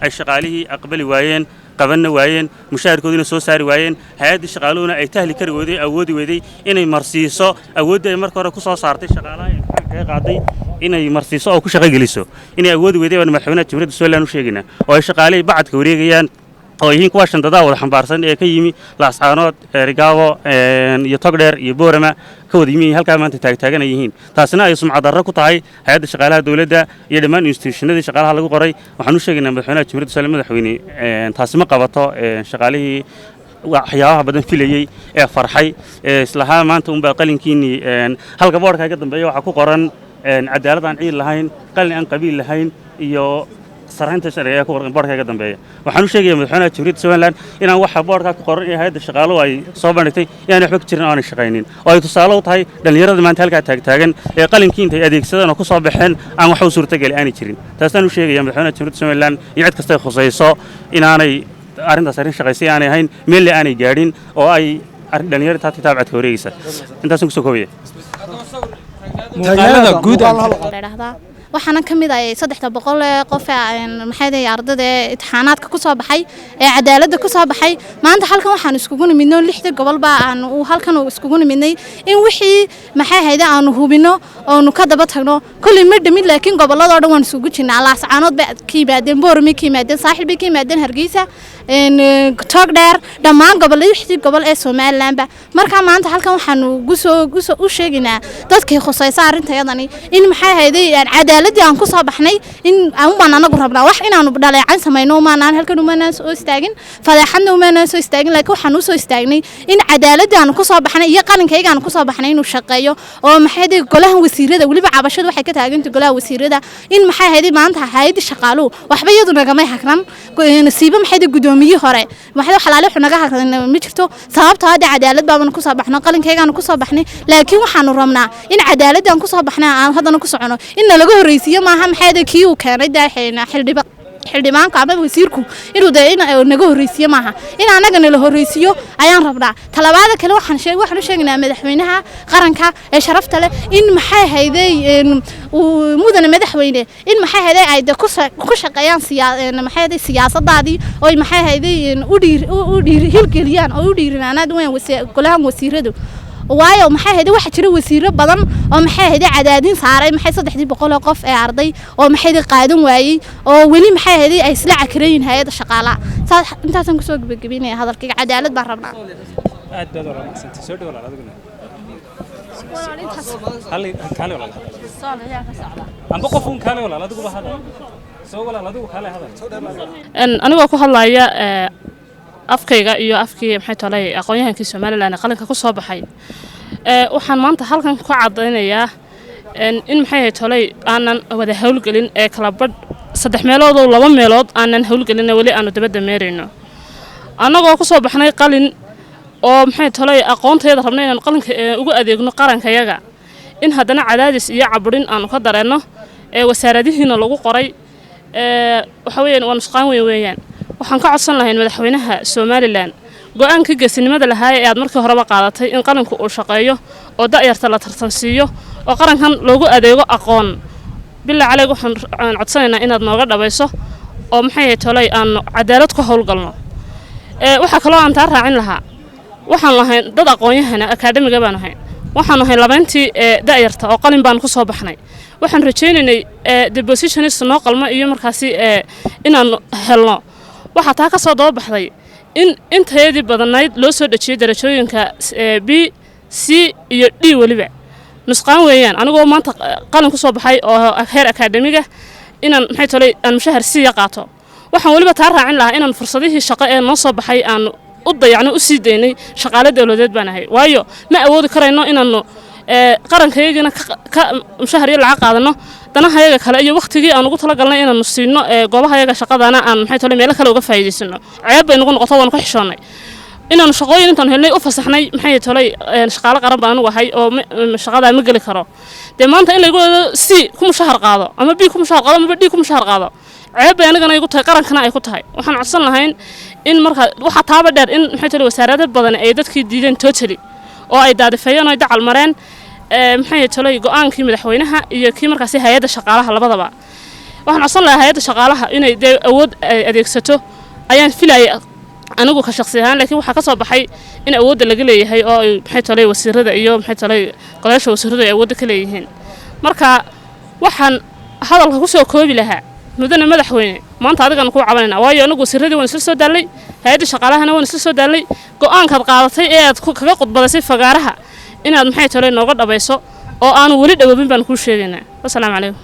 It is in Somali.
ay shaqaalihii aqbali waayeen qabanna waayeen mushaharkoodina soo saari waayeen hay'adda shaqaaluhuna ay tahli kari weyday awoodi weyday inay marsiiso awoodda ay marka hore ku soo saartay shaqaalaha ay qaaday inay marsiiso oo ku shaqo geliso inay awoodi weyday baan madaxweynaha jamhuuriyadda Soomaaliland u sheegaynaa oo ay shaqaalihii bacadka wareegayaan oo yihiin kuwa shandadaa wada xambaarsan ee ka yimi Laascaanood Rigaabo iyo Togdheer iyo Boorama ka wada yimi halka maanta taagtaagan yihiin taasina ay sumcad darro ku tahay hay'adda shaqaalaha dawladda iyo dhammaan institutionada shaqaalaha lagu qoray waxaan u sheegaynaa madaxweynaha jamhuuriyadda Soomaaliland madaxweyne taasi ma qabato shaqaalihii waxyaabaha badan filayay ee farxay islaha maanta baa qalinkiini halka boorka ka dambeeya waxa ku qoran cadaalad aan ciid lahayn qalin aan qabiil lahayn iyo sarreynta sharciga ku qoran boorka ka dambeeya waxaan u sheegayaa madaxweynaha jamhuuriyadda Soomaaliland inaan waxa boorka ku qoran ee hay'adda shaqaaluhu ay soo bandhigtay inaan waxba ka jirin oo aan shaqaynin oo ay tusaale u tahay dhalinyarada maanta halka taagtaagan ee qalinkiin ay adeegsadaan oo ku soo baxeen aan wax u suurtagal aan jirin taasaan u sheegayaa madaxweynaha jamhuuriyadda Soomaaliland iyo cid kasta ay khusayso inaanay arrintaas arrin shaqaysi aanay ahayn meel aanay gaadhin oo ay dhalinyarada taabacadka wareegaysa intaas ku soo koobaya magaalada guud waxaana kamid ah 300 qof maxay ardayda imtixaanaadka ku soo baxay ee cadaaladda ku soo baxay maanta halkan waxaan iskugu nimidnay 6 gobol baa aan halkan iskugu nimidnay in wixii maxay hay'ada aan hubino oo ka daba tagno kulli mid laakiin gobolada oo dhan waan isugu jirnaa Laascaanood baa ka yimaadeen Boorama ka yimaadeen Saaxil ka yimaadeen Hargeysa Togdheer dhammaan gobolada gobol ee Soomaaliland marka maanta halkan waxaan u sheegaynaa dadkii khusaysa arintayadani in maxay hay'ada cadaaladii aan ku soo baxnay in aan baan anagu rabnaa wax inaanu dhaleecan sameeyno maanaan halkan umaanaan soo istaagin fadaxadna umaanaan soo istaagin laakiin waxaan u soo istaagnay in cadaaladii aan ku soo baxnay iyo qalinkayga aan ku soo baxnay inuu shaqeeyo oo maxay day golaha wasiirada waliba cabashadu waxay ka taagantay golaha wasiirada in maxay hay'adii maanta hay'adii shaqaaluhu waxba iyadu naga hakran nasiiba maxay day gudoomiye hore waxay xalaale wuxuu naga hakran ma jirto sababtoo ah cadaalad baan ku soo baxnay qalinkayga aan ku soo baxnay laakiin waxaan rabnaa in cadaalad aan ku soo baxnay aan hadana ku socono in laga horeysiyo maaha maxay kii uu keenay daaxayna xildhibaanka ama wasiirku inuu naga horeysiyo maaha in anagana la horeysiyo ayaan rabnaa talabaada kale waxaan u sheegnaa madaxweynaha qaranka ee sharafta leh in maxay hay'day mudane madaxweyne in maxay hay'day ay ku shaqeeyaan maxay hay'day siyaasadaadii oo maxay hay'day u dhiirgeliyaan oo u dhiirinaanad weyn golaha wasiiradu waayo maxay hay'day waxa jira wasiiro badan oo maxay hay'day cadaadin saaray maxay 300 qof ee arday oo maxay hay'day qaadan waayay oo wali maxay hay'day ay isla cakreen hay'ada shaqaalaha intaasan ku soo gabagabeynaa hadalkayga cadaalad baan rabnaa aad baad u raaxaysantay soo dhawaad adiguna hal kale walaal soonayaa ka socda amba qofun kale walaal adigu ba hadal soo walaal adigu kale hadal aniga ku hadlaya afkayga iyo afkii maxay tahay aqoonyahankii Soomaaliland qalinka ku soo baxay waxaan maanta halkan ku cadeynayaa in maxay tahay aanan wada hawlgelin ee kala badh 3 meelood oo 2 meelood aanan hawlgelin wali aanu dabada meerayno annagoo ku soo baxnay qalin oo maxay tahay aqoonteeda rabnay inaan qalinka ugu adeegno qarankayaga in haddana cadaadis iyo cabrin aanu ka dareeno ee wasaaradihiina lagu qoray waxa weeyaan waan shaqaan weeyaan waxaan ka codsan lahayn madaxweynaha Soomaaliland go'aanka geesinimada lahaa ee aad markii horeba qaadatay in qalinka uu shaqeeyo oo da'yarta la tartansiiyo oo qarankan loogu adeego aqoon bilaa caleeg waxaan codsanaynaa inaad nooga dhabayso oo maxay tahay aan cadaalad ku howlgalno waxa kale oo aan taa raacin lahaa waxaan lahayn dad aqoonyahana akaademiga baan ahay waxaan ahay labayntii da'yarta oo qalin baan ku soo baxnay waxaan rajaynaynay depositionist noo qalma iyo markaasi inaan helno waxa taa ka soo daba baxday in intayadii badanayd loo soo dhajiyay darajooyinka B C iyo D waliba nusqaan weeyaan anigoo maanta qalin ku soo baxay oo heer akaademiga inaan maxay tahay aan mushahar si qaato waxaan waliba taa raacin lahaa inaan fursadihii shaqo ee noo soo baxay aan u dayacno u sii deynay shaqaale dawladeed baan ahay waayo ma awoodi karayno inaanu qarankaygana ka mushahar iyo lacag qaadano danahayaga kale iyo waqtigii aan ugu tala galnay inaanu siino goobahayaga shaqadana aan maxay tahay meel kale uga faa'iideysano ceeb bay nagu noqoto waan ku xishoonay inaanu shaqooyin intaan helnay u fasaxnay maxay tahay shaqaale qaran baan ugu ahay oo shaqada ma gali karo de maanta in lagu si ku mushahar qaado ama B ku mushahar qaado ama D ku mushahar qaado ceeb bay anigana igu tahay qarankana ay ku tahay waxaan codsan lahayn in marka waxa taaba dheer in maxay tahay wasaarada badan ay dadkii diideen totally oo ay daadifayeen oo dacal mareen maxay tahay go'aankii madaxweynaha iyo kii markaasi hay'adda shaqaalaha labadaba waxaan codsan lahaa hay'adda shaqaalaha inay dee awood adeegsato ayaan filayay anigu ka shakhsi ahaan laakiin waxaa ka soo baxay in awoodda laga leeyahay oo maxay tolay wasiirada iyo maxay tolay qodaasha wasiiradu ay awoodda ka leeyihiin marka waxaan hadalka ku soo koobi lahaa mudane madaxweyne maanta adigan ku cabanayna waayo anigu wasiiradii waan isla soo daalay hay'adda shaqaalahana waan isla soo daalay go'aankaad qaadatay ee aad kaga qudbadaysay fagaaraha inaad maxay tolay nooga dhabayso oo aan wali dhawoobin baan kuu sheegaynaa wassalaamu calaykum